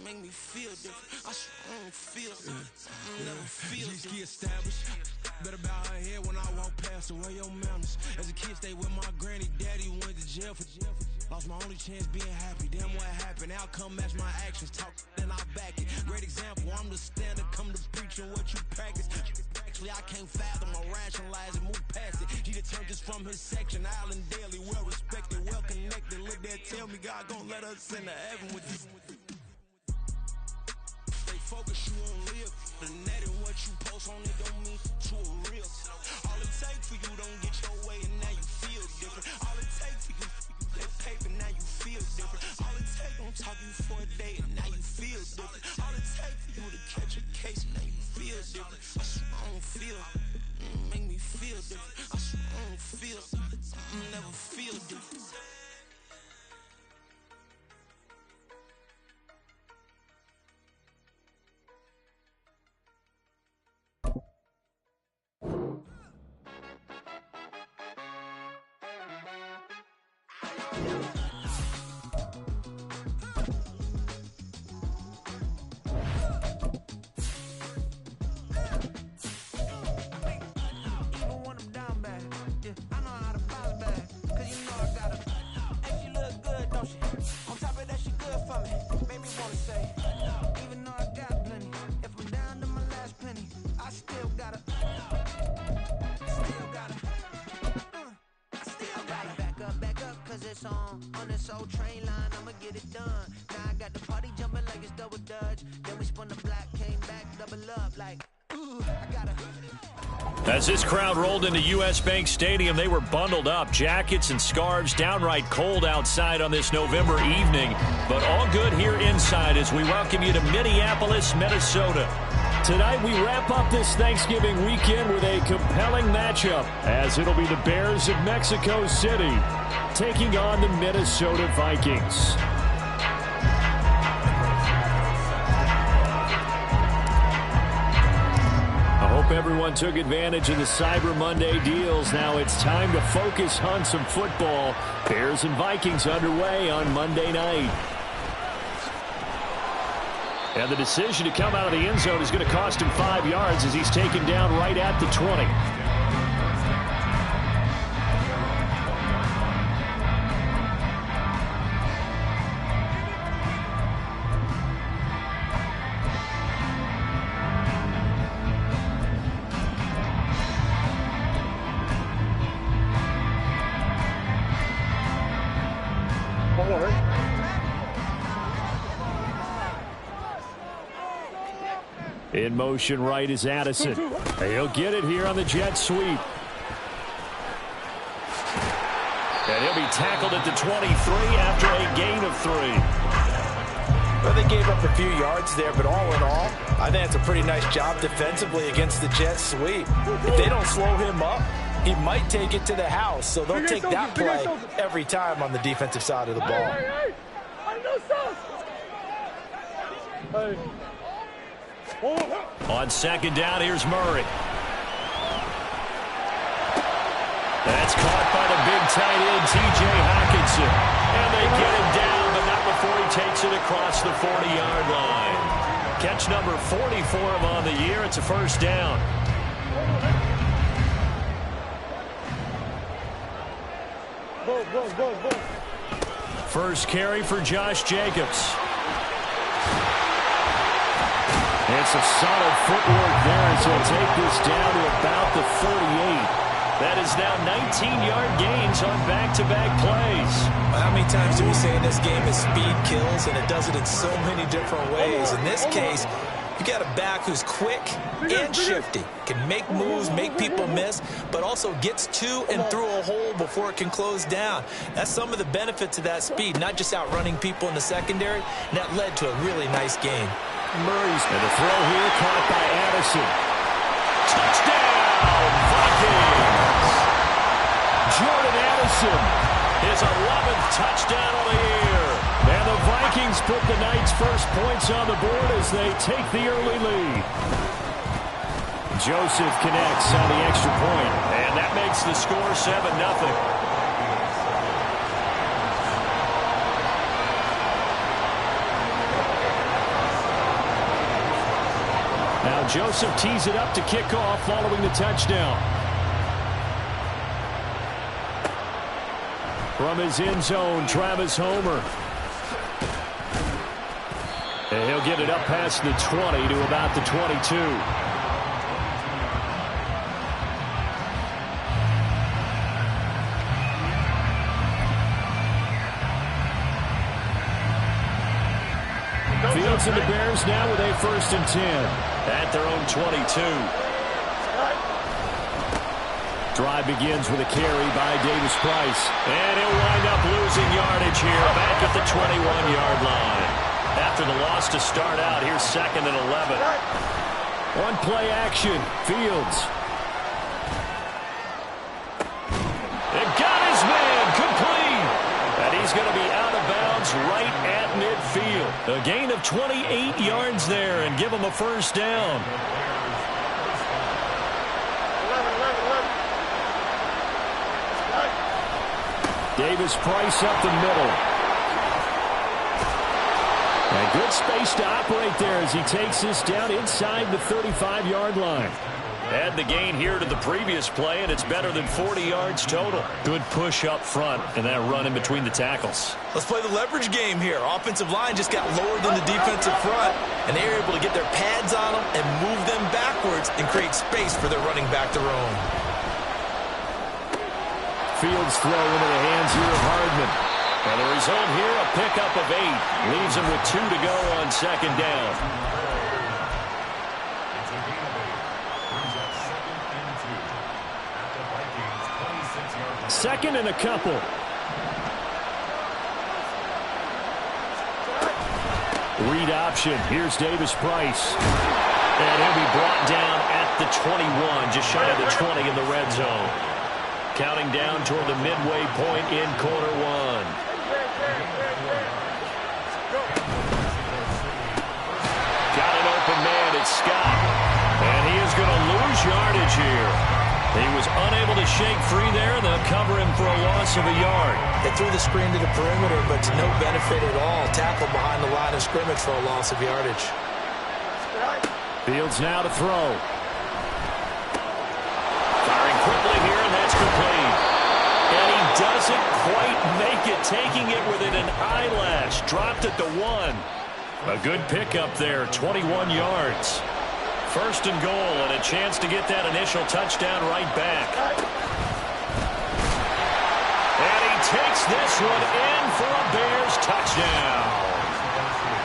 Make me feel different. I swear I don't feel. Never feel G-ski established. Better bow her head when I walk past the way your manners. As a kid, stayed with my granny, daddy went to jail for lost my only chance being happy. Damn, what happened? Outcome match my actions. Talk, then I back it. Great example. I'm the standard. Come to preaching what you practice. Actually, I can't fathom or rationalize it. Move past it. He turned this from his section. Island daily, well respected, well connected. Look there, tell me God gon' let us into heaven with this. Focus, you won't live. The net and what you post on it don't mean to a real. All it takes for you don't get your way and now you feel different. All it takes for you that paper, now you feel different. All it takes don't talk you for a day and now you feel different. All it takes for you to catch a case and now you feel different. I swear I don't feel. Make me feel different. I swear I don't feel. Never feel different. On this old train line, I'ma get it done. Now I got the party jumping like it's double dutch. Then we spun the block, came back, double up like, ooh, I gotta. As this crowd rolled into U.S. Bank Stadium, they were bundled up, jackets and scarves, downright cold outside on this November evening. But all good here inside as we welcome you to Minneapolis, Minnesota. Tonight we wrap up this Thanksgiving weekend with a compelling matchup, as it'll be the Bears of Mexico City taking on the Minnesota Vikings. I hope everyone took advantage of the Cyber Monday deals. Now it's time to focus on some football. Bears and Vikings underway on Monday night. And the decision to come out of the end zone is going to cost him 5 yards as he's taken down right at the 20. In motion right is Addison. He'll get it here on the jet sweep. And he'll be tackled at the 23 after a gain of 3. Well, they gave up a few yards there, but all in all, I think it's a pretty nice job defensively against the jet sweep. If they don't slow him up, he might take it to the house, so they'll take that play every time on the defensive side of the ball. On second down, here's Murray. That's caught by the big tight end, T.J. Hockenson. And they get him down, but not before he takes it across the 40-yard line. Catch number 40 for him on the year. It's a first down. First carry for Josh Jacobs. And some solid footwork there as he'll take this down to about the 48. That is now 19-yard gains on back-to-back plays. How many times do we say in this game is speed kills, and it does it in so many different ways. In this case, you got a back who's quick and shifty, can make moves, make people miss, but also gets to and through a hole before it can close down. That's some of the benefits of that speed, not just outrunning people in the secondary, and that led to a really nice game. Murray's and the throw here caught by Addison. Touchdown, Vikings! Jordan Addison, his 11th touchdown of the year. And the Vikings put the night's first points on the board as they take the early lead. Joseph connects on the extra point, and that makes the score 7-0. Now Joseph tees it up to kick off following the touchdown. From his end zone, Travis Homer. And he'll get it up past the 20 to about the 22. Fields and the Bears now with a 1st and 10 at their own 22. Drive begins with a carry by Davis Price. And he'll wind up losing yardage here back at the 21-yard line. After the loss to start out, here's 2nd and 11. One play action. Fields. It got his man complete. And he's going to be out of bounds right at midfield. A gain of 28 yards there and give him a 1st down. Davis Price up the middle. And good space to operate there as he takes this down inside the 35-yard line. Add the gain here to the previous play, and it's better than 40 yards total. Good push up front and that run in between the tackles. Let's play the leverage game here. Offensive line just got lower than the defensive front, and they were able to get their pads on them and move them backwards and create space for their running back to roam. Fields throw into the hands here of Hardman. And the result here, a pickup of 8. Leaves him with 2 to go on 2nd down. Second and a couple. Read option. Here's Davis Price. And he'll be brought down at the 21, just shy of the 20 in the red zone. Counting down toward the midway point in quarter 1. Got an open man, it's Scott. And he is going to lose yardage here. He was unable to shake free there, and they'll cover him for a loss of a yard. They threw the screen to the perimeter, but to no benefit at all. Tackled behind the line of scrimmage for a loss of yardage. Fields now to throw. Firing quickly here, and that's complete. And he doesn't quite make it, taking it within an eyelash. Dropped at the 1. A good pickup there, 21 yards. 1st and goal, and a chance to get that initial touchdown right back. And he takes this one in for a Bears touchdown.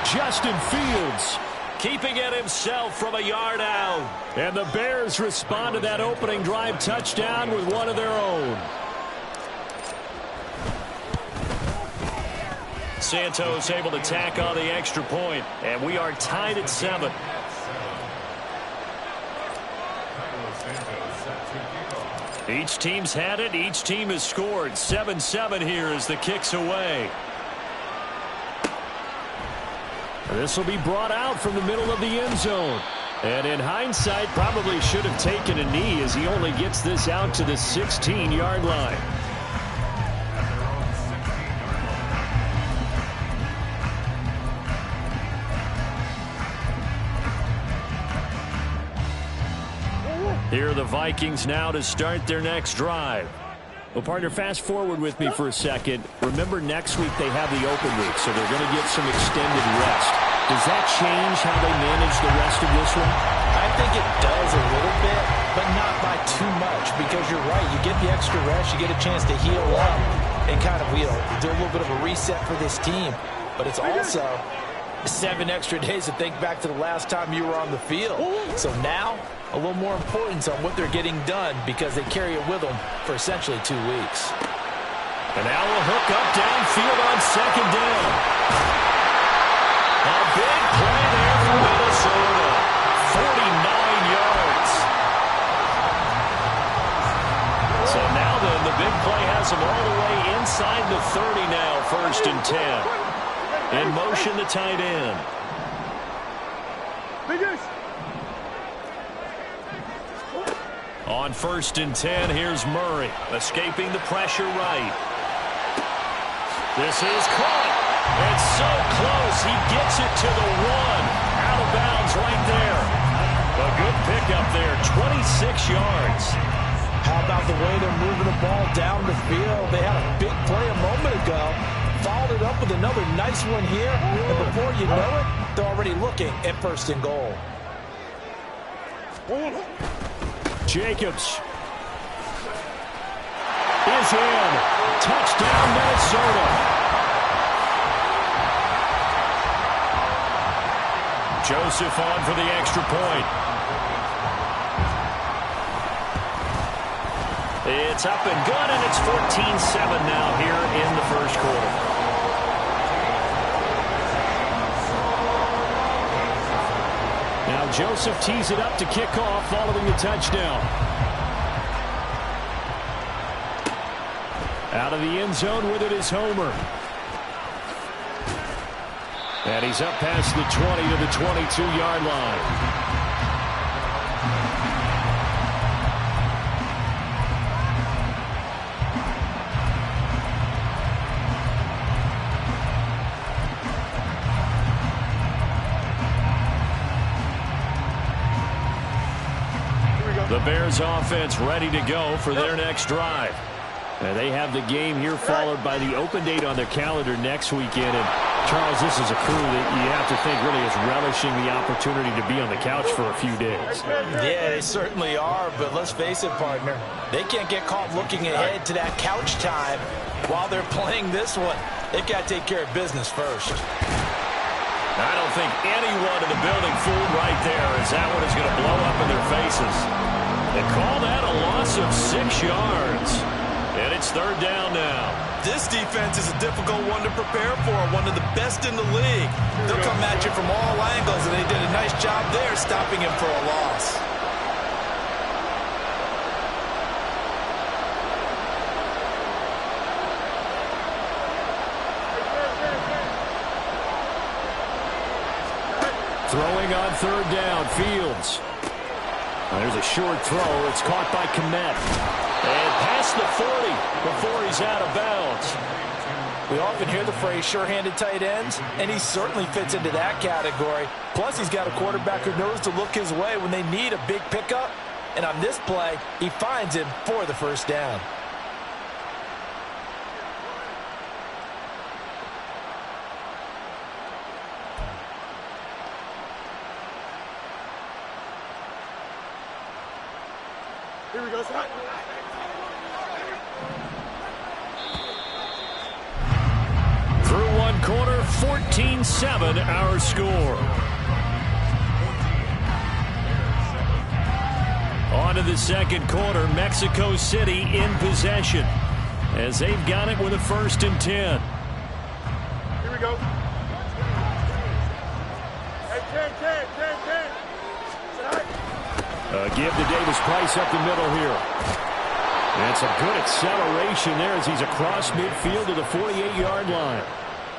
Justin Fields keeping it himself from a yard out. And the Bears respond to that opening drive touchdown with one of their own. Santos able to tack on the extra point, and we are tied at 7. Each team's had it. Each team has scored. 7-7 here as the kick's away. This will be brought out from the middle of the end zone. And in hindsight, probably should have taken a knee as he only gets this out to the 16-yard line. Here are the Vikings now to start their next drive. Well, partner, fast forward with me for a second. Remember, next week they have the open week, so they're going to get some extended rest. Does that change how they manage the rest of this one? I think it does a little bit, but not by too much, because you're right. You get the extra rest, you get a chance to heal up and kind of do a little bit of a reset for this team. But it's also 7 extra days to think back to the last time you were on the field. So now, a little more importance on what they're getting done because they carry it with them for essentially 2 weeks. And now we'll hook up downfield on 2nd down. A big play there for Minnesota. 49 yards. So now then, the big play has them all the way inside the 30 now, 1st and 10. In motion, the tight end. On 1st and 10, here's Murray, escaping the pressure right. This is caught. It's so close. He gets it to the 1. Out of bounds right there. A good pickup there, 26 yards. How about the way they're moving the ball down the field? They had a big play a moment ago. Followed it up with another nice one here. And before you know it, they're already looking at 1st and goal. Jacobs is in. Touchdown, Minnesota. Joseph on for the extra point. It's up and good, and it's 14-7 now here in the first quarter. Now Joseph tees it up to kick off following the touchdown. Out of the end zone with it is Homer. And he's up past the 20 to the 22-yard line. The Bears offense ready to go for their next drive. And they have the game here followed by the open date on their calendar next weekend. And Charles, this is a crew that you have to think really is relishing the opportunity to be on the couch for a few days. Yeah, they certainly are, but let's face it, partner. They can't get caught looking ahead to that couch time while they're playing this one. They've got to take care of business first. I don't think anyone in the building fooled right there, as that one is going to blow up in their faces. They call that a loss of 6 yards. And it's 3rd down now. This defense is a difficult one to prepare for, one of the best in the league. They'll come at you from all angles, and they did a nice job there stopping him for a loss. Throwing on 3rd down, Fields. There's a short throw. It's caught by Kmet. And past the 40 before he's out of bounds. We often hear the phrase sure-handed tight ends, and he certainly fits into that category. Plus, he's got a quarterback who knows to look his way when they need a big pickup. And on this play, he finds him for the 1st down. Here we go, son. Through one quarter, 14-7 our score. On to the second quarter, Mexico City in possession as they've got it with a 1st and 10. Here we go. Hey, 10. Give to Davis Price up the middle here. And some good acceleration there as he's across midfield to the 48-yard line.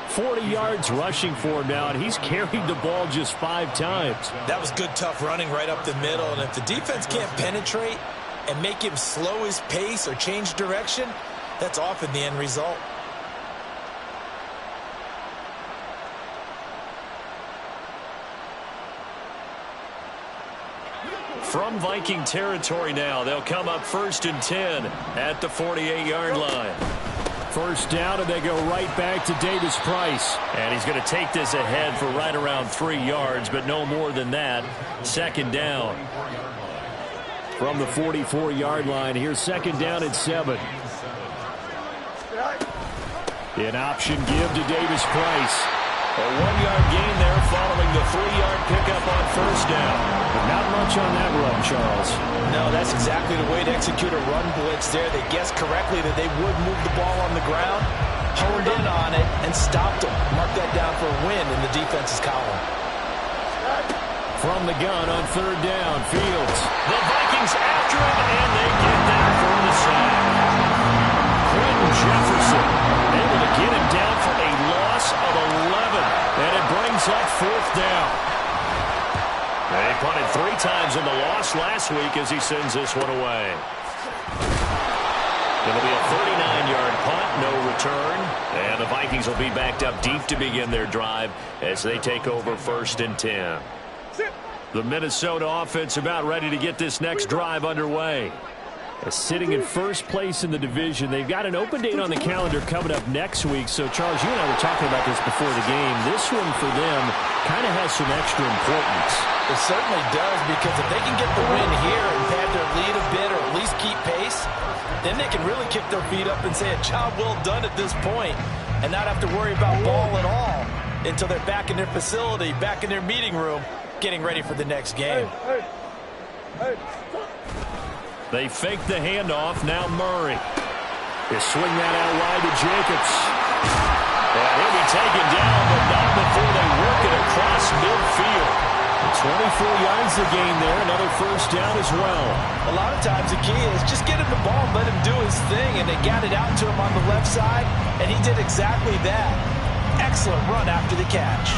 40 yards rushing for him now, and he's carried the ball just 5 times. That was good, tough running right up the middle. And if the defense can't penetrate and make him slow his pace or change direction, that's often the end result. From Viking territory now, they'll come up 1st and 10 at the 48-yard line. 1st down, and they go right back to Davis Price. And he's going to take this ahead for right around 3 yards, but no more than that. 2nd down. From the 44-yard line, here's 2nd down at 7. An option give to Davis Price. A 1-yard gain there following the 3-yard pickup on 1st down. But not much on that run, Charles. No, that's exactly the way to execute a run blitz there. They guessed correctly that they would move the ball on the ground, honed in on it, and stopped them. Mark that down for a win in the defense's column. From the gun on 3rd down, Fields. The Vikings after him, and they get there for the sack. Quentin Jefferson able to get him down for a loss of 11, and it brings up 4th down. They punted 3 times in the loss last week as he sends this one away. It'll be a 39-yard punt, no return, and the Vikings will be backed up deep to begin their drive as they take over 1st and 10. The Minnesota offense about ready to get this next drive underway. Sitting in first place in the division. They've got an open date on the calendar coming up next week. So, Charles, you and I were talking about this before the game. This one for them kind of has some extra importance. It certainly does, because if they can get the win here and pad their lead a bit or at least keep pace, then they can really kick their feet up and say a job well done at this point and not have to worry about ball at all until they're back in their facility, back in their meeting room, getting ready for the next game. They fake the handoff. Now Murray. They swing that out wide to Jacobs. And he'll be taken down, but not before they work it across midfield. 24 yards the gain there. Another first down as well. A lot of times the key is just get him the ball and let him do his thing. And they got it out to him on the left side, and he did exactly that. Excellent run after the catch.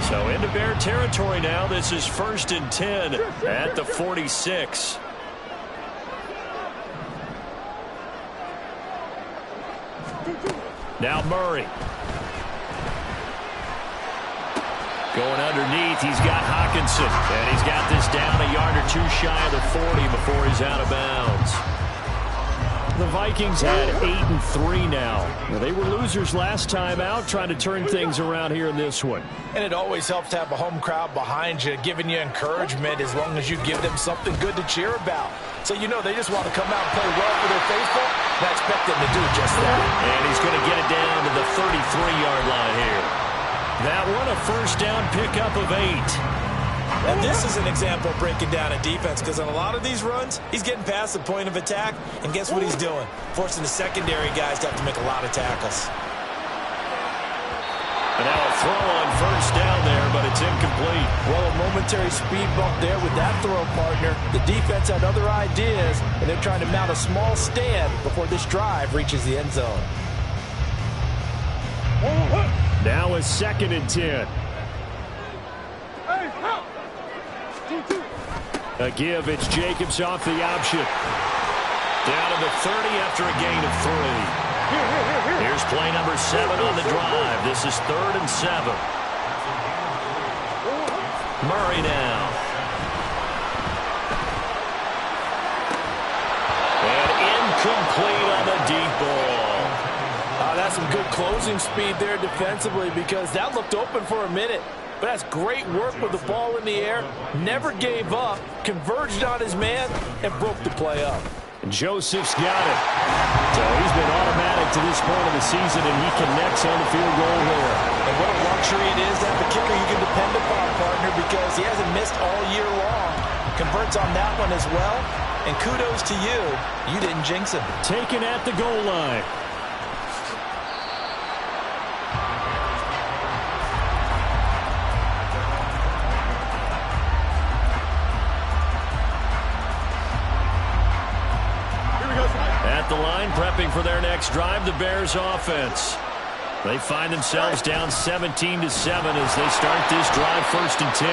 So into Bear territory now. This is 1st and 10 at the 46. Now Murray. Going underneath, he's got Hawkinson. And he's got this down a yard or two shy of the 40 before he's out of bounds. The Vikings had 8-3 now. They were losers last time out, trying to turn things around here in this one. And it always helps to have a home crowd behind you, giving you encouragement as long as you give them something good to cheer about. So you know they just want to come out and play well for their faithful, and I expect them to do just that. And he's going to get it down to the 33-yard line here. That one a first down pickup of 8. And this is an example of breaking down a defense, because on a lot of these runs, he's getting past the point of attack, and guess what he's doing? Forcing the secondary guys to have to make a lot of tackles. And now a throw on first down there, but it's incomplete. Well, a momentary speed bump there with that throw, partner. The defense had other ideas, and they're trying to mount a small stand before this drive reaches the end zone. Now a 2nd and 10. A give, it's Jacobs off the option. Down to the 30 after a gain of 3. Here's play number 7 on the drive. This is 3rd and 7. Murray now. And incomplete on the deep ball. That's some good closing speed there defensively, because that looked open for a minute. But that's great work with the ball in the air. Never gave up, converged on his man, and broke the play up. Joseph's got it. So he's been automatic to this point of the season, and he connects on the field goal here. And what a luxury it is to have a kicker you can depend upon, partner, because he hasn't missed all year long. Converts on that one as well. And kudos to you. You didn't jinx him. Taken at the goal line. At the line, prepping for their next drive, the Bears offense. They find themselves down 17-7 as they start this drive 1st and 10.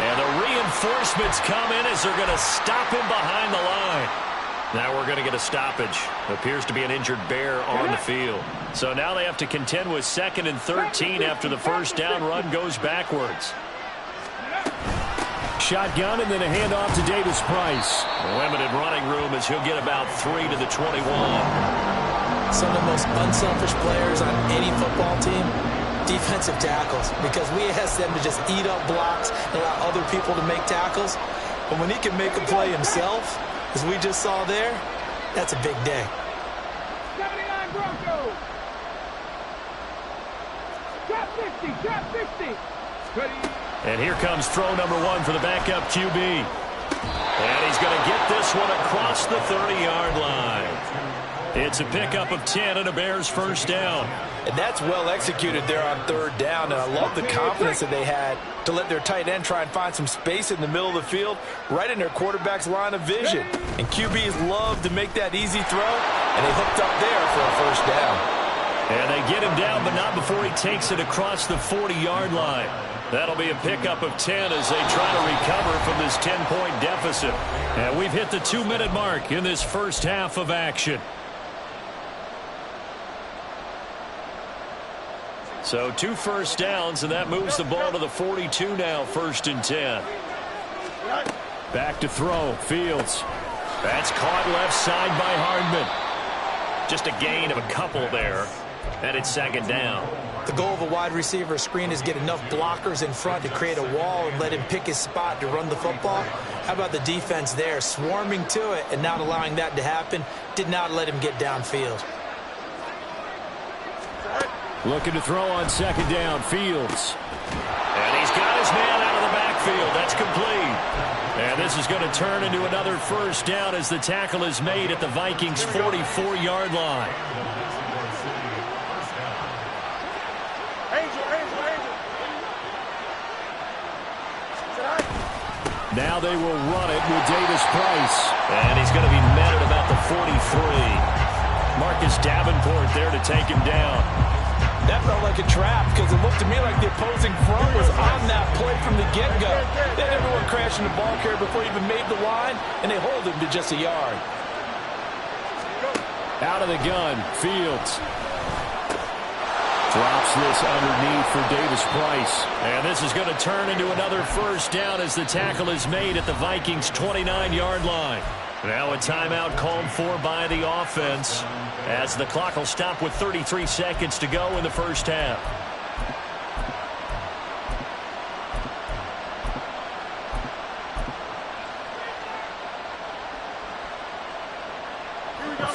And the reinforcements come in as they're going to stop him behind the line. Now we're going to get a stoppage. Appears to be an injured Bear on the field. So now they have to contend with 2nd and 13 after the first down run goes backwards. Shotgun and then a handoff to Davis Price. Limited running room as he'll get about 3 to the 21. Some of the most unselfish players on any football team, defensive tackles, because we ask them to just eat up blocks and allow other people to make tackles. But when he can make a play himself, as we just saw there, that's a big day. 79 Broncos. Drop 50, drop 50. Ready. And here comes throw number 1 for the backup QB. And he's going to get this one across the 30-yard line. It's a pickup of 10 and a Bears first down. And that's well executed there on 3rd down. And I love the confidence that they had to let their tight end try and find some space in the middle of the field, right in their quarterback's line of vision. And QBs love to make that easy throw, and they hooked up there for a first down. And they get him down, but not before he takes it across the 40-yard line. That'll be a pickup of 10 as they try to recover from this 10-point deficit. And we've hit the 2-minute mark in this first half of action. So 2 first downs, and that moves the ball to the 42 now, 1st and 10. Back to throw, Fields. That's caught left side by Hardman. Just a gain of a couple there, and it's 2nd down. The goal of a wide receiver screen is get enough blockers in front to create a wall and let him pick his spot to run the football. How about the defense there, swarming to it and not allowing that to happen? Did not let him get downfield. Looking to throw on 2nd down, Fields. And he's got his man out of the backfield. That's complete. And this is going to turn into another 1st down as the tackle is made at the Vikings' 44-yard line. Now they will run it with Davis Price. And he's going to be met at about the 43. Marcus Davenport there to take him down. That felt like a trap because it looked to me like the opposing front was on that play from the get-go. They had everyone crashing the ball carrier before he even made the line, and they hold him to just a yard. Out of the gun, Fields. Drops this underneath for Davis Price. And this is going to turn into another 1st down as the tackle is made at the Vikings' 29-yard line. Now a timeout called for by the offense as the clock will stop with 33 seconds to go in the 1st half.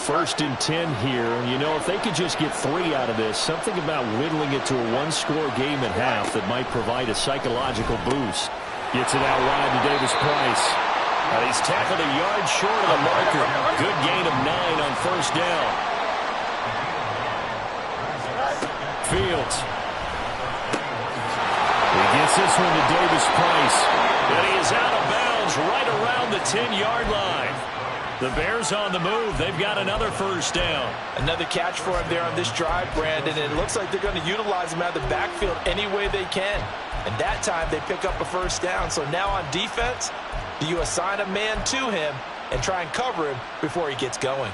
First and 10 here. You know, if they could just get 3 out of this, something about whittling it to a 1-score game at half that might provide a psychological boost. Gets it out wide to Davis Price. And he's tackled a yard short of the marker. Good gain of 9 on 1st down. Fields. He gets this one to Davis Price. And he is out of bounds right around the 10-yard line. The Bears on the move. They've got another 1st down. Another catch for him there on this drive, Brandon. And it looks like they're going to utilize him out of the backfield any way they can. And that time they pick up a 1st down. So now on defense, do you assign a man to him and try and cover him before he gets going?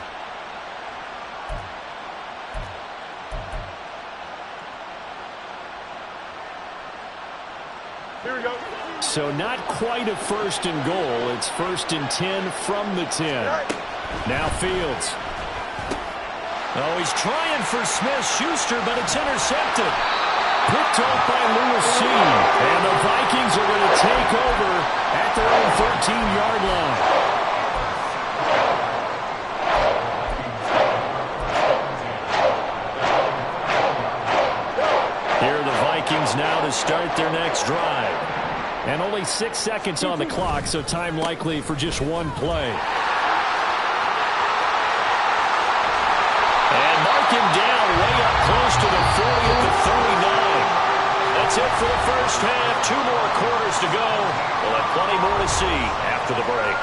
Here we go. So not quite a 1st and goal. It's 1st and 10 from the 10. Now Fields. Oh, he's trying for Smith-Schuster, but it's intercepted. Picked off by Lewis C. And the Vikings are going to take over at their own 13-yard line. Here are the Vikings now to start their next drive. And only 6 seconds on the clock, so time likely for just 1 play. And mark him down way up close to the 40 at the 39. That's it for the 1st half. 2 more quarters to go. We'll have plenty more to see after the break.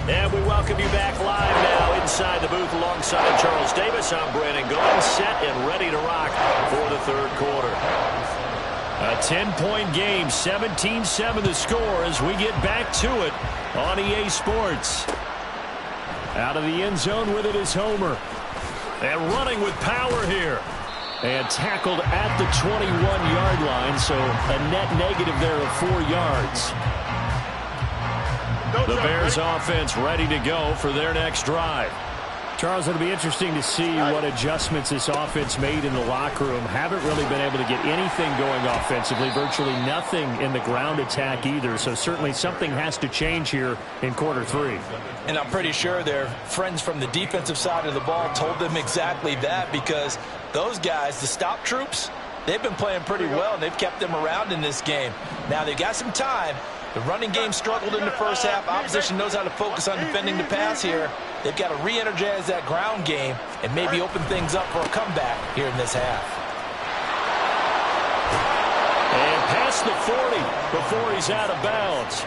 And we welcome you back live now inside the booth alongside Charles Davis. I'm Brandon Gold, set and ready to rock for the 3rd quarter. A 10-point game, 17-7 the score as we get back to it on EA Sports. Out of the end zone with it is Homer. And running with power here. And tackled at the 21-yard line, so a net negative there of 4 yards. The Bears offense ready to go for their next drive. Charles, it'll be interesting to see what adjustments this offense made in the locker room. Haven't really been able to get anything going offensively, virtually nothing in the ground attack either. So certainly something has to change here in quarter 3. And I'm pretty sure their friends from the defensive side of the ball told them exactly that, because those guys, the stop troops, they've been playing pretty well, and they've kept them around in this game. Now they've got some time. The running game struggled in the 1st half. Opposition knows how to focus on defending the pass here. They've got to re-energize that ground game and maybe open things up for a comeback here in this half. And past the 40 before he's out of bounds.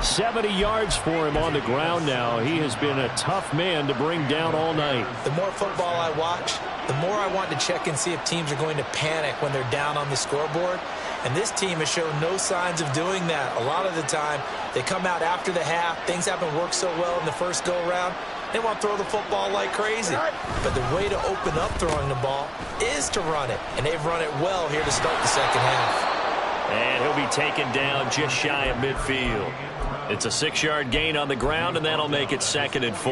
70 yards for him on the ground now. He has been a tough man to bring down all night. The more football I watch, the more I want to check and see if teams are going to panic when they're down on the scoreboard. And this team has shown no signs of doing that. A lot of the time, they come out after the half. Things haven't worked so well in the first go-around. They want to throw the football like crazy. But the way to open up throwing the ball is to run it. And they've run it well here to start the second half. And he'll be taken down just shy of midfield. It's a 6-yard gain on the ground, and that'll make it 2nd and 4.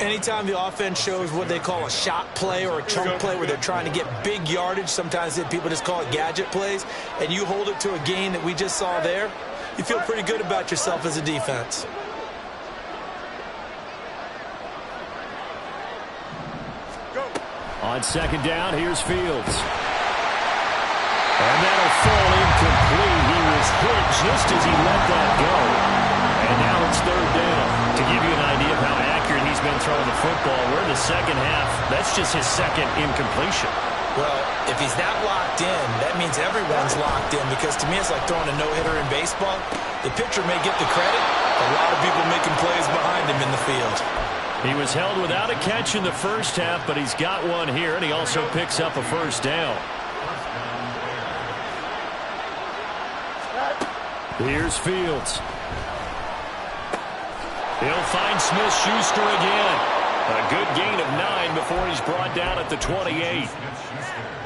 Anytime the offense shows what they call a shot play or a chunk play where they're trying to get big yardage, sometimes people just call it gadget plays, and you hold it to a gain that we just saw there, you feel pretty good about yourself as a defense. On 2nd down, here's Fields. And that'll fall incomplete. He was hit just as he let that go. And now it's 3rd down. To give you an idea of how accurate he's been throwing the football, we're in the second half. That's just his 2nd incompletion. Well, if he's not locked in, that means everyone's locked in, because to me it's like throwing a no-hitter in baseball. The pitcher may get the credit. A lot of people making plays behind him in the field. He was held without a catch in the first half, but he's got one here, and he also picks up a 1st down. Here's Fields. He'll find Smith-Schuster again. A good gain of 9 before he's brought down at the 28.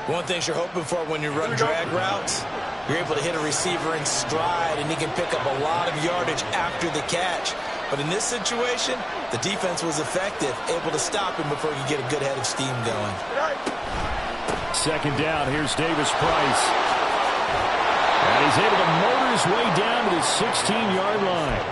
One thing you're hoping for when you run drag routes, you're able to hit a receiver in stride, and he can pick up a lot of yardage after the catch. But in this situation, the defense was effective, able to stop him before he could get a good head of steam going. 2nd down, here's Davis Price. And he's able to motor his way down to the 16-yard line.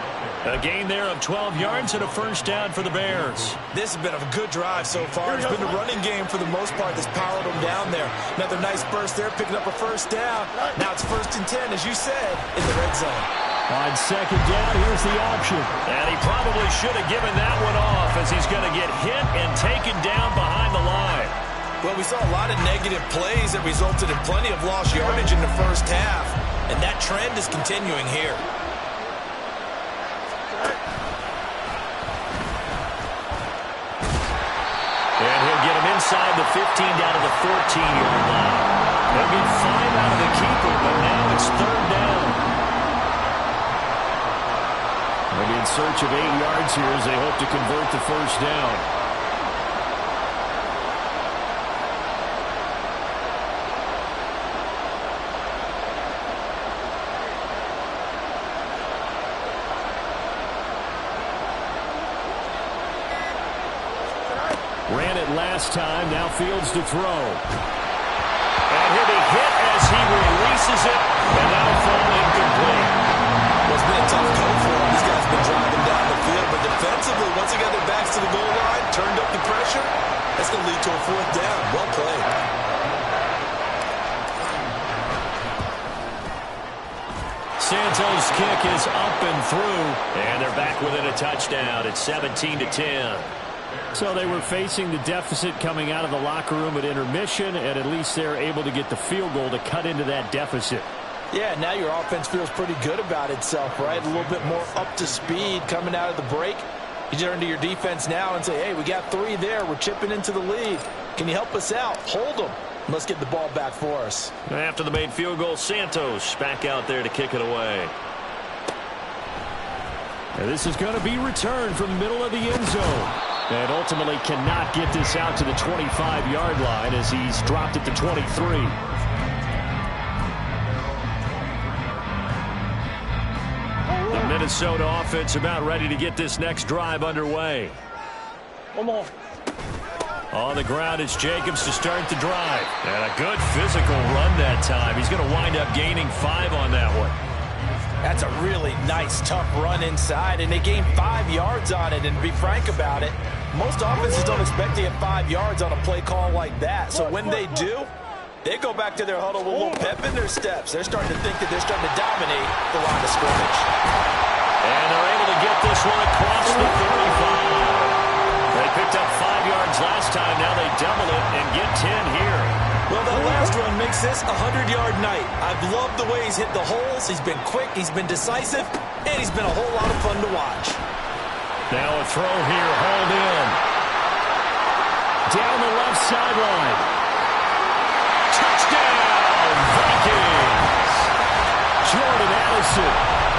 A gain there of 12 yards and a 1st down for the Bears. This has been a good drive so far. It's been the running game for the most part that's powered them down there. Another nice burst there, picking up a 1st down. Now it's 1st and 10, as you said, in the red zone. On 2nd down, here's the option. And he probably should have given that one off, as he's going to get hit and taken down behind the line. Well, we saw a lot of negative plays that resulted in plenty of lost yardage in the first half, and that trend is continuing here. And he'll get him inside the 15 down to the 14-yard line. They'll get 5 out of the keeper, but now it's 3rd down. They'll be in search of 8 yards here as they hope to convert the 1st down. Ran it last time, now Fields to throw. And he'll be hit as he releases it, and that'll fall incomplete. Well, it's been a tough go for him. These guys have been driving down the field, but defensively, once they got their backs to the goal line, turned up the pressure, that's going to lead to a 4th down. Well played. Santos' kick is up and through, and they're back within a touchdown. It's 17-10. So they were facing the deficit coming out of the locker room at intermission, and at least they're able to get the field goal to cut into that deficit. Yeah, now your offense feels pretty good about itself, right? A little bit more up to speed coming out of the break. You turn to your defense now and say, hey, we got 3 there. We're chipping into the lead. Can you help us out? Hold them. Let's get the ball back for us. After the made field goal, Santos back out there to kick it away. And this is going to be returned from the middle of the end zone. And ultimately cannot get this out to the 25-yard line as he's dropped at the 23. The Minnesota offense about ready to get this next drive underway. One more. On the ground, it's Jacobs to start the drive. And a good physical run that time. He's going to wind up gaining 5 on that one. That's a really nice, tough run inside, and they gained 5 yards on it. And to be frank about it, most offenses don't expect to get 5 yards on a play call like that. So when they do, they go back to their huddle with a little pep in their steps. They're starting to think that they're starting to dominate the line of scrimmage. And they're able to get this one across the 35. They picked up 5 yards last time. Now they double it and get 10 here. Well, that last run makes this a 100-yard night. I've loved the way he's hit the holes. He's been quick, he's been decisive, and he's been a whole lot of fun to watch. Now a throw here, hauled in. Down the left sideline. Touchdown, Vikings! Wilson.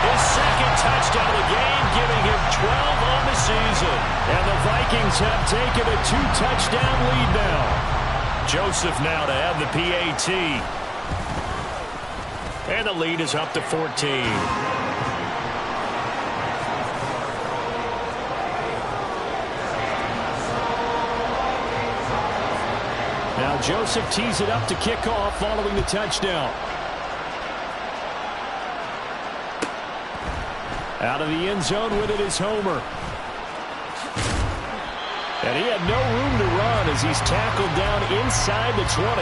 His second touchdown of the game, giving him 12 on the season. And the Vikings have taken a 2-touchdown lead now. Joseph now to have the PAT. And the lead is up to 14. Now Joseph tees it up to kick off following the touchdown. Out of the end zone with it is Homer. And he had no room to run as he's tackled down inside the 20.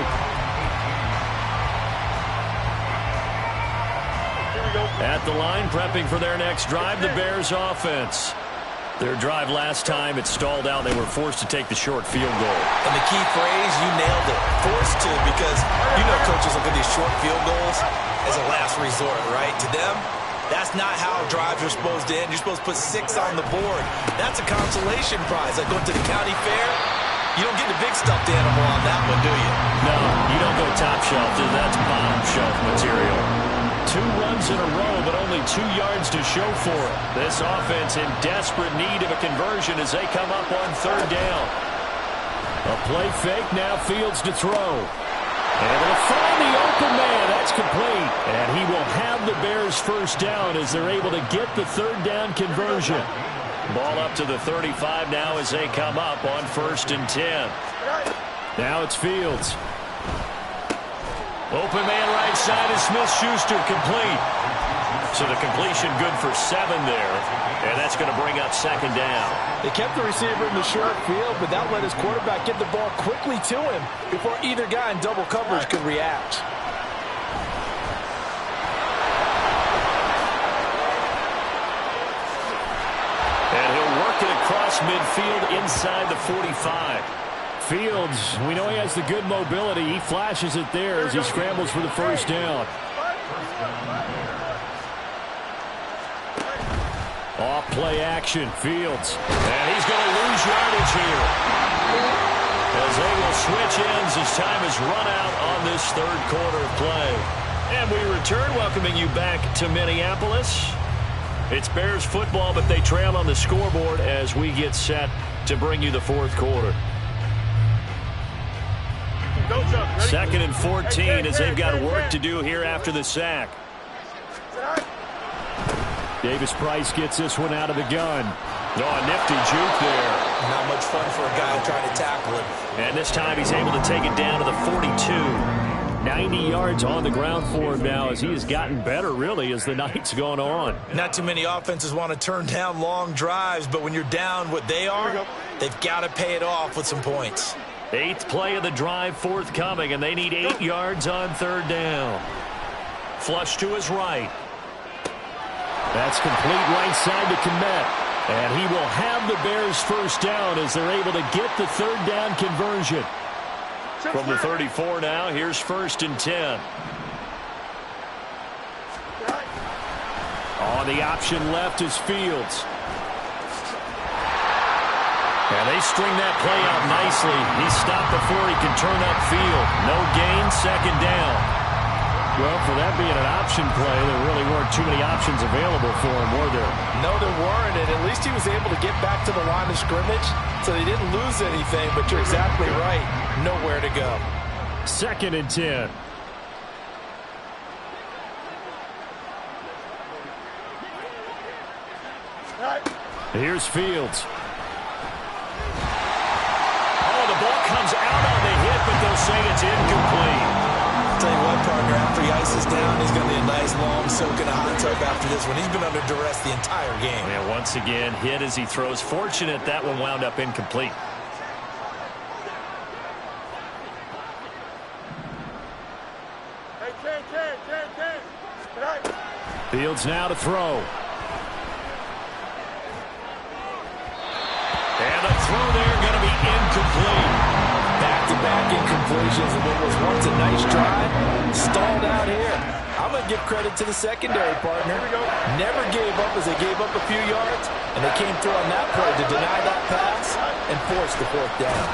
At the line, prepping for their next drive, the Bears offense. Their drive last time, it stalled out. They were forced to take the short field goal. And the key phrase, you nailed it. Forced to, because you know coaches look at these short field goals as a last resort, right? To them, that's not how drives are supposed to end. You're supposed to put 6 on the board. That's a consolation prize. Like going to the county fair, you don't get the big stuffed animal on that one, do you? No, you don't go top shelf. That's bottom shelf material. 2 runs in a row, but only 2 yards to show for it. This offense in desperate need of a conversion as they come up on 3rd down. A play fake, now Fields to throw. Able to find the open man. That's complete. And he will have the Bears first down as they're able to get the 3rd down conversion. Ball up to the 35 now as they come up on 1st and 10. Now it's Fields. Open man right side is Smith-Schuster, complete. So the completion good for 7 there. And that's going to bring up 2nd down. They kept the receiver in the short field, but that let his quarterback get the ball quickly to him before either guy in double coverage could react. And he'll work it across midfield inside the 45. Fields, we know he has the good mobility. He flashes it there as he scrambles for the first down. Off play action, Fields. And he's going to lose yardage here. As they will switch ends as time is run out on this 3rd quarter of play. And we return, welcoming you back to Minneapolis. It's Bears football, but they trail on the scoreboard as we get set to bring you the 4th quarter. 2nd and 14 as they've got work to do here after the sack. Davis Price gets this one out of the gun. Oh, a nifty juke there. Not much fun for a guy trying to tackle him. And this time he's able to take it down to the 42. 90 yards on the ground for him now as he has gotten better, really, as the night's gone on. Not too many offenses want to turn down long drives, but when you're down what they are, they've got to pay it off with some points. 8th play of the drive forthcoming, and they need 8 yards on 3rd down. Flush to his right. That's complete right side to Kmet. And he will have the Bears first down as they're able to get the 3rd down conversion. From the 34 now, here's 1st and 10. On the option left is Fields. And they string that play out nicely. He stopped before he can turn upfield. No gain, 2nd down. Well, for that being an option play, there really weren't too many options available for him, were there? No, there weren't, and at least he was able to get back to the line of scrimmage, so they didn't lose anything, but you're exactly right. Nowhere to go. 2nd and 10. Here's Fields. Oh, the ball comes out on the hit, but they'll say it's incomplete. Tell you what, partner, after he ices down, he's going to be a nice long soak in a hot tub after this one. He's been under duress the entire game. And once again, hit as he throws. Fortunate that one wound up incomplete. Fields now to throw. And the throw there going to be incomplete. Back-to-back incompletions, and what was once a nice drive stalled out here. I'm going to give credit to the secondary, partner. Never gave up as they gave up a few yards, and they came through on that play to deny that pass and force the 4th down.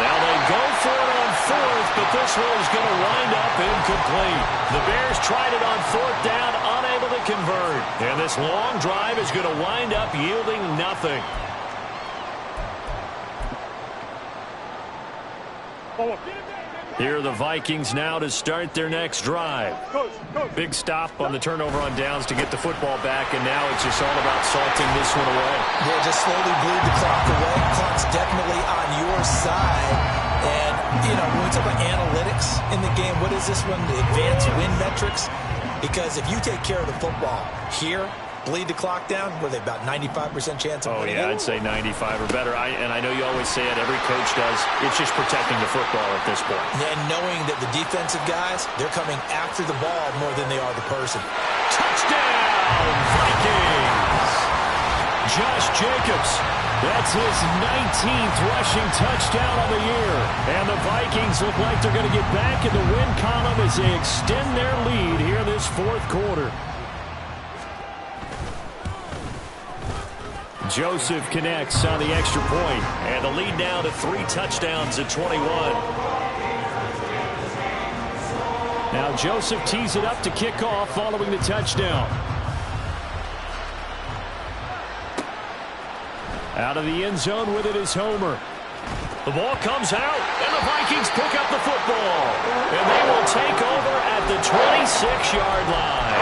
Now they go for it on 4th, but this one is going to wind up incomplete. The Bears tried it on 4th down, unable to convert. And this long drive is going to wind up yielding nothing. Here are the Vikings now to start their next drive. Big stop on the turnover on downs to get the football back, and now it's just all about salting this one away. Yeah, just slowly bleed the clock away. Clock's definitely on your side. And, you know, when we talk about analytics in the game, what is this one? The advanced win metrics? Because if you take care of the football here, bleed the clock down, what are they, about 95% chance of winning? Oh, yeah, I'd say 95 or better. And I know you always say it, every coach does. It's just protecting the football at this point. And knowing that the defensive guys, they're coming after the ball more than they are the person. Touchdown, Vikings! Josh Jacobs. That's his 19th rushing touchdown of the year. And the Vikings look like they're going to get back in the win column as they extend their lead here in this fourth quarter. Joseph connects on the extra point, and the lead now to 3 touchdowns at 21. Now Joseph tees it up to kick off following the touchdown. Out of the end zone with it is Homer. The ball comes out, and the Vikings pick up the football. And they will take over at the 26-yard line.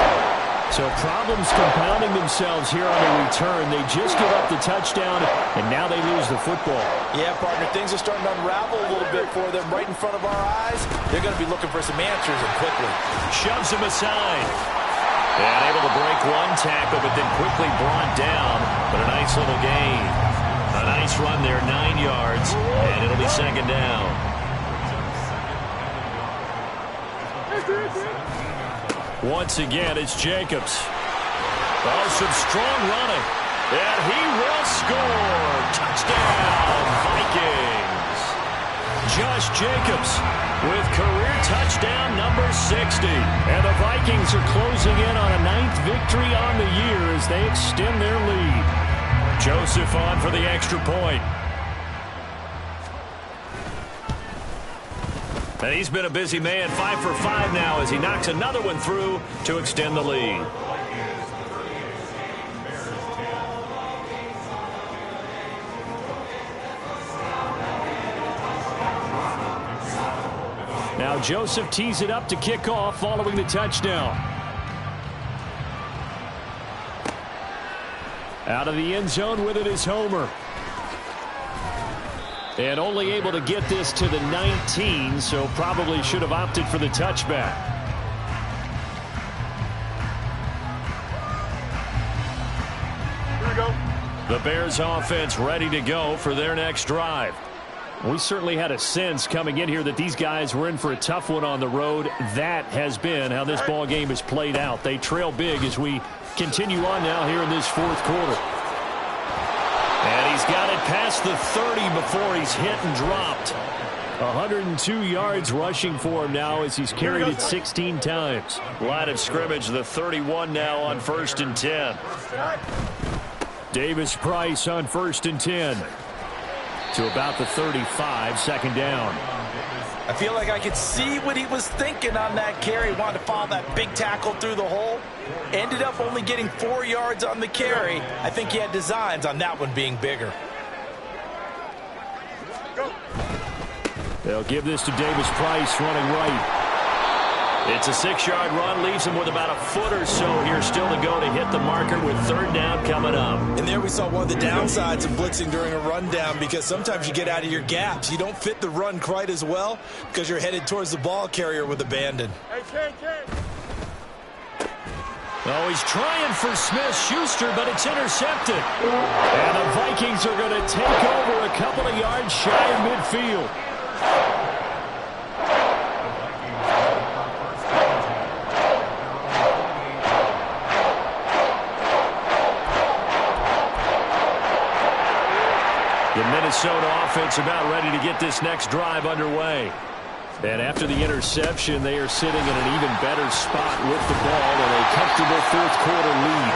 So problems compounding themselves here on the return. They just give up the touchdown, and now they lose the football. Yeah, partner, things are starting to unravel a little bit for them right in front of our eyes. They're going to be looking for some answers, and quickly. Shoves him aside. And able to break one tackle, but then quickly brought down. But a nice little gain. A nice run there, 9 yards, and it'll be second down. Once again, it's Jacobs. Oh, some strong running. And he will score. Touchdown, Vikings. Josh Jacobs with career touchdown number 60. And the Vikings are closing in on a 9th victory on the year as they extend their lead. Joseph on for the extra point. And he's been a busy man, 5 for 5 now as he knocks another one through to extend the lead. Now Joseph tees it up to kick off following the touchdown. Out of the end zone with it is Homer. And only able to get this to the 19, so probably should have opted for the touchback. Here we go. The Bears offense ready to go for their next drive. We certainly had a sense coming in here that these guys were in for a tough one on the road. That has been how this ball game has played out. They trail big as we continue on now here in this fourth quarter. And he's got it past the 30 before he's hit and dropped. 102 yards rushing for him now as he's carried it 16 times. Line of scrimmage, the 31 now on 1st and 10. Davis Price on 1st and 10. To about the 35, second down. I feel like I could see what he was thinking on that carry. Wanted to follow that big tackle through the hole. Ended up only getting 4 yards on the carry. I think he had designs on that one being bigger. They'll give this to Davis Price running right. It's a 6-yard run, leaves him with about a foot or so here still to go to hit the marker with 3rd down coming up. And there we saw one of the downsides of blitzing during a rundown, because sometimes you get out of your gaps. You don't fit the run quite as well because you're headed towards the ball carrier with abandon. Oh, he's trying for Smith-Schuster, but it's intercepted. And the Vikings are going to take over a couple of yards shy of midfield. The Minnesota offense about ready to get this next drive underway. And after the interception, they are sitting in an even better spot with the ball in a comfortable fourth quarter lead.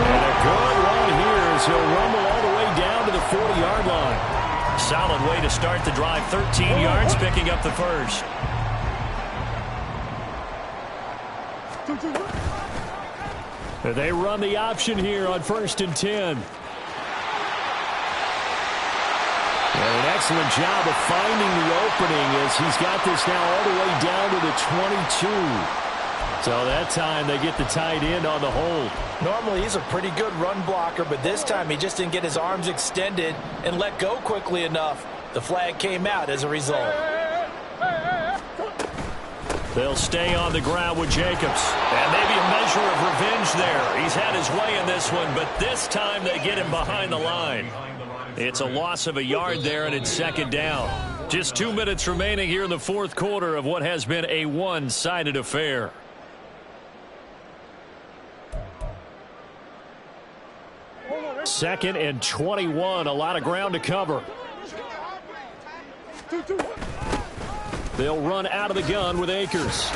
And a good run here as he'll rumble all the way down to the 40-yard line. Solid way to start the drive. 13 yards, picking up the first. They run the option here on 1st and 10. And an excellent job of finding the opening as he's got this now all the way down to the 22. So that time they get the tight end on the hold. Normally he's a pretty good run blocker, but this time he just didn't get his arms extended and let go quickly enough. The flag came out as a result. They'll stay on the ground with Jacobs. And maybe a measure of revenge there. He's had his way in this one, but this time they get him behind the line. It's a loss of a yard there, and it's 2nd down. Just 2 minutes remaining here in the 4th quarter of what has been a one-sided affair. Second and 21, a lot of ground to cover. They'll run out of the gun with Akers.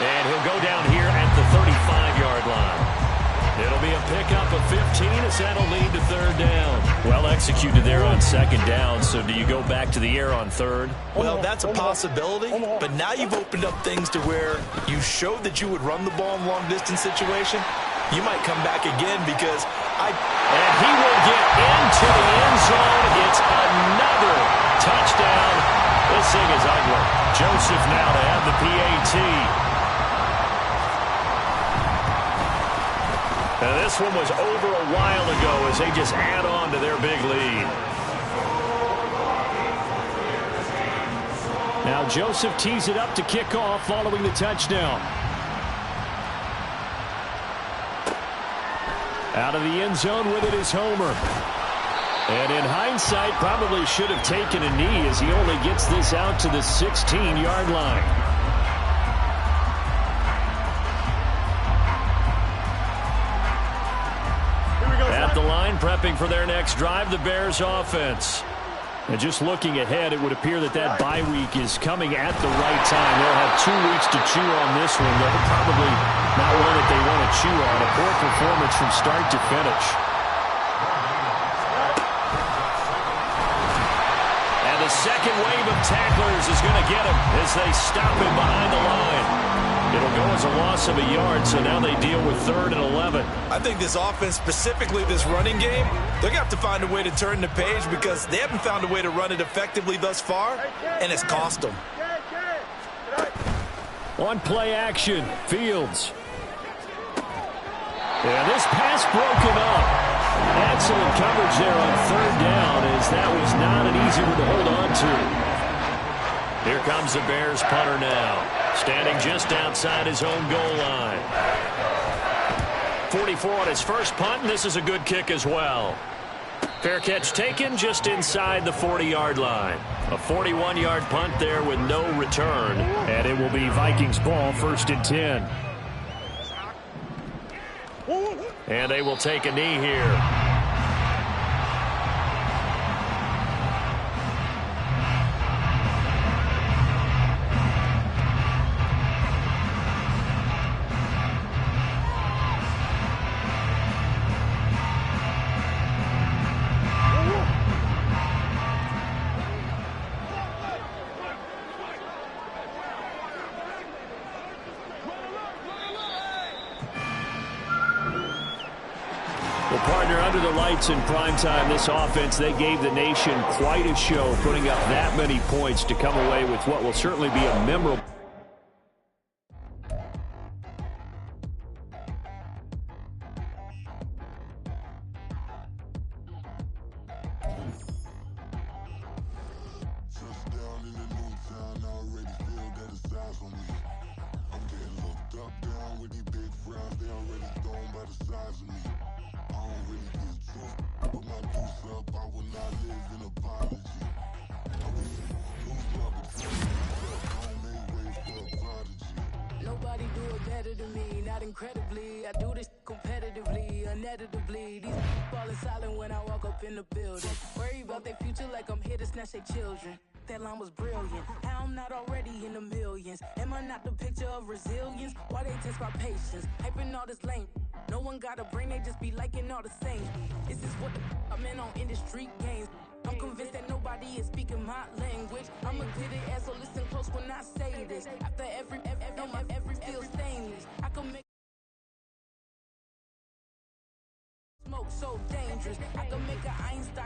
And he'll go down here at the 35-yard line. It'll be a pickup of 15 as that'll lead to 3rd down. Well executed there on 2nd down, so do you go back to the air on 3rd? Well, that's a possibility, but now you've opened up things to where you showed that you would run the ball in long-distance situation. You might come back again because And he will get into the end zone. It's another touchdown. This thing is ugly. Joseph now to have the PAT. Now this one was over a while ago as they just add on to their big lead. Now Joseph tees it up to kick off following the touchdown. Out of the end zone with it is Homer. And in hindsight, probably should have taken a knee as he only gets this out to the 16-yard line. At the line, prepping for their next drive, the Bears offense. And just looking ahead, it would appear that that bye week is coming at the right time. They'll have 2 weeks to chew on this one. They'll probably not one that they want to chew on. A poor performance from start to finish. And the second wave of tacklers is going to get him as they stop him behind the line. It'll go as a loss of a yard, so now they deal with 3rd and 11. I think this offense, specifically this running game, they're going to have to find a way to turn the page because they haven't found a way to run it effectively thus far, and it's cost them. On play action, Fields. And this pass broken up. Excellent coverage there on 3rd down as that was not an easy one to hold on to. Here comes the Bears punter now, standing just outside his own goal line. 44 on his first punt, and this is a good kick as well. Fair catch taken just inside the 40-yard line. A 41-yard punt there with no return, and it will be Vikings ball 1st and 10. And they will take a knee here. In prime time, this offense, they gave the nation quite a show, putting up that many points to come away with what will certainly be a memorable. Incredibly, I do this competitively, uneditably. These falling silent when I walk up in the building. Worry about their future like I'm here to snatch their children. That line was brilliant. How I'm not already in the millions. Am I not the picture of resilience? Why they test my patience? Hyping all this lame. No one got a brain, they just be liking all the same. This is what I'm in on industry games. I'm convinced that nobody is speaking my language. I'm a good ass, so listen close when I say this. After every feel stainless. I can make stroke so dangerous. I can make an Einstein